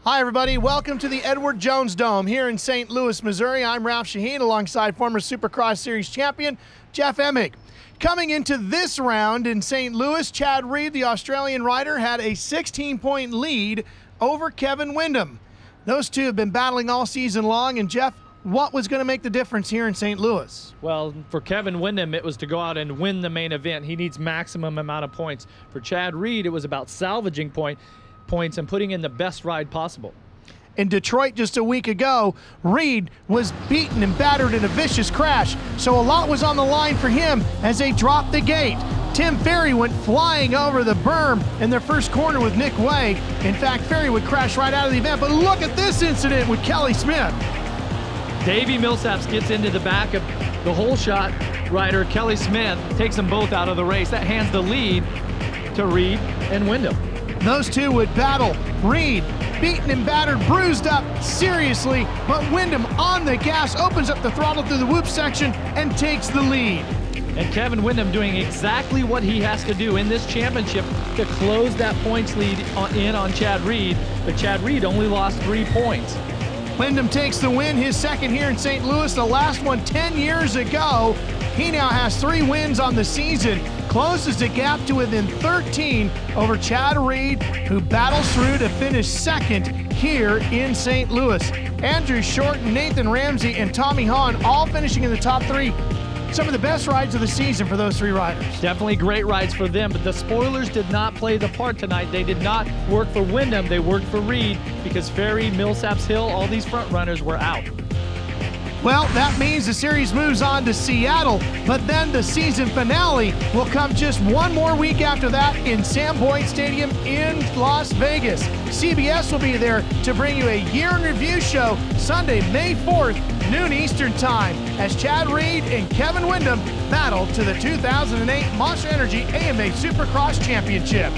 Hi, everybody. Welcome to the Edward Jones Dome here in St. Louis, Missouri. I'm Ralph Sheheen alongside former Supercross Series champion Jeff Emig. Coming into this round in St. Louis, Chad Reed, the Australian rider, had a 16-point lead over Kevin Windham. Those two have been battling all season long, and Jeff, what was going to make the difference here in St. Louis? Well, for Kevin Windham, it was to go out and win the main event. He needs maximum amount of points. For Chad Reed, it was about salvaging points and putting in the best ride possible. In Detroit just a week ago, Reed was beaten and battered in a vicious crash, so a lot was on the line for him as they dropped the gate. Tim Ferry went flying over the berm in their first corner with Nick Way. In fact, Ferry would crash right out of the event, but look at this incident with Kelly Smith. Davey Millsaps gets into the back of the hole shot rider, Kelly Smith, takes them both out of the race. That hands the lead to Reed and Windham. Those two would battle. Reed, beaten and battered, bruised up seriously, but Windham on the gas, opens up the throttle through the whoop section and takes the lead. And Kevin Windham doing exactly what he has to do in this championship to close that points lead on Chad Reed, but Chad Reed only lost 3 points. Windham takes the win, his second here in St. Louis, the last one 10 years ago. He now has 3 wins on the season, closes the gap to within 13 over Chad Reed, who battles through to finish second here in St. Louis. Andrew Short, Nathan Ramsey, and Tommy Hahn all finishing in the top 3. Some of the best rides of the season for those 3 riders. Definitely great rides for them, but the spoilers did not play the part tonight. They did not work for Windham, they worked for Reed because Ferry, Millsaps, Hill, all these front runners were out. Well, that means the series moves on to Seattle, but then the season finale will come just one more week after that in Sam Boyd Stadium in Las Vegas. CBS will be there to bring you a year in review show Sunday, May 4th, noon Eastern time, as Chad Reed and Kevin Windham battle to the 2008 Monster Energy AMA Supercross Championship.